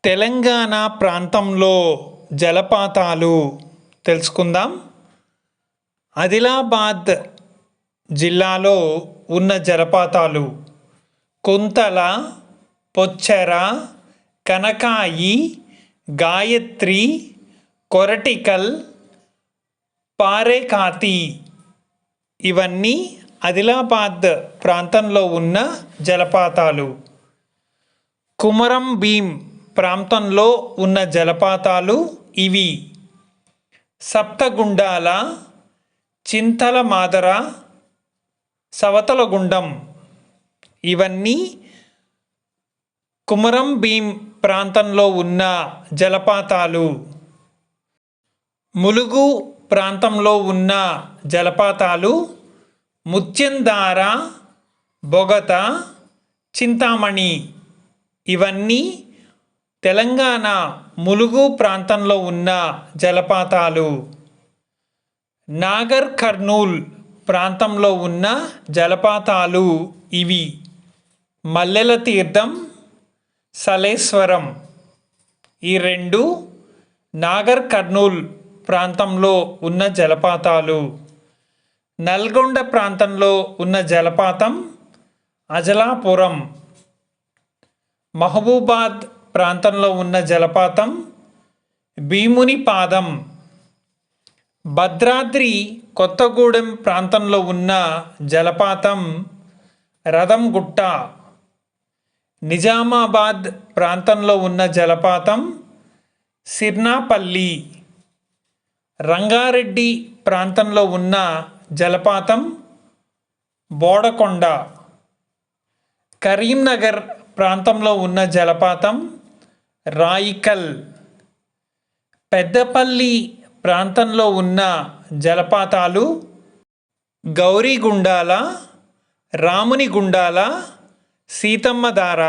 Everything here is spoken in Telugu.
తెలంగాణ ప్రాంతంలో జలపాతాలు తెలుసుకుందాం. ఆదిలాబాద్ జిల్లాలో ఉన్న జలపాతాలు కుంతల, పొచ్చెర, కనకాయి, గాయత్రి, కొరటికల్, పారేకాతి ఇవన్నీ ఆదిలాబాద్ ప్రాంతంలో ఉన్న జలపాతాలు. కుమరం భీం ప్రాంతంలో ఉన్న జలపాతాలు ఇవి: సప్తగుండాల, చింతల మాదర, సవతలగుండం. ఇవన్నీ కుమరం భీం ప్రాంతంలో ఉన్న జలపాతాలు. ములుగు ప్రాంతంలో ఉన్న జలపాతాలు ముత్యంధార, బొగత, చింతామణి. ఇవన్నీ తెలంగాణ ములుగు ప్రాంతంలో ఉన్న జలపాతాలు. నాగర్ కర్నూల్ ప్రాంతంలో ఉన్న జలపాతాలు ఇవి: మల్లెల తీర్థం, సలేశ్వరం. ఈ రెండు నాగర్ కర్నూల్ ప్రాంతంలో ఉన్న జలపాతాలు. నల్గొండ ప్రాంతంలో ఉన్న జలపాతం అజలాపురం. మహబూబాద్ ప్రాంతంలో ఉన్న జలపాతం భీముని పాదం. భద్రాద్రి కొత్తగూడెం ప్రాంతంలో ఉన్న జలపాతం రథంగుట్ట. నిజామాబాద్ ప్రాంతంలో ఉన్న జలపాతం సిర్నాపల్లి. రంగారెడ్డి ప్రాంతంలో ఉన్న జలపాతం బోడకొండ. కరీంనగర్ ప్రాంతంలో ఉన్న జలపాతం రాయికల్. పెద్దపల్లి ప్రాంతంలో ఉన్న జలపాతాలు గౌరీగుండాల, రామునిగుండాల, సీతమ్మధార.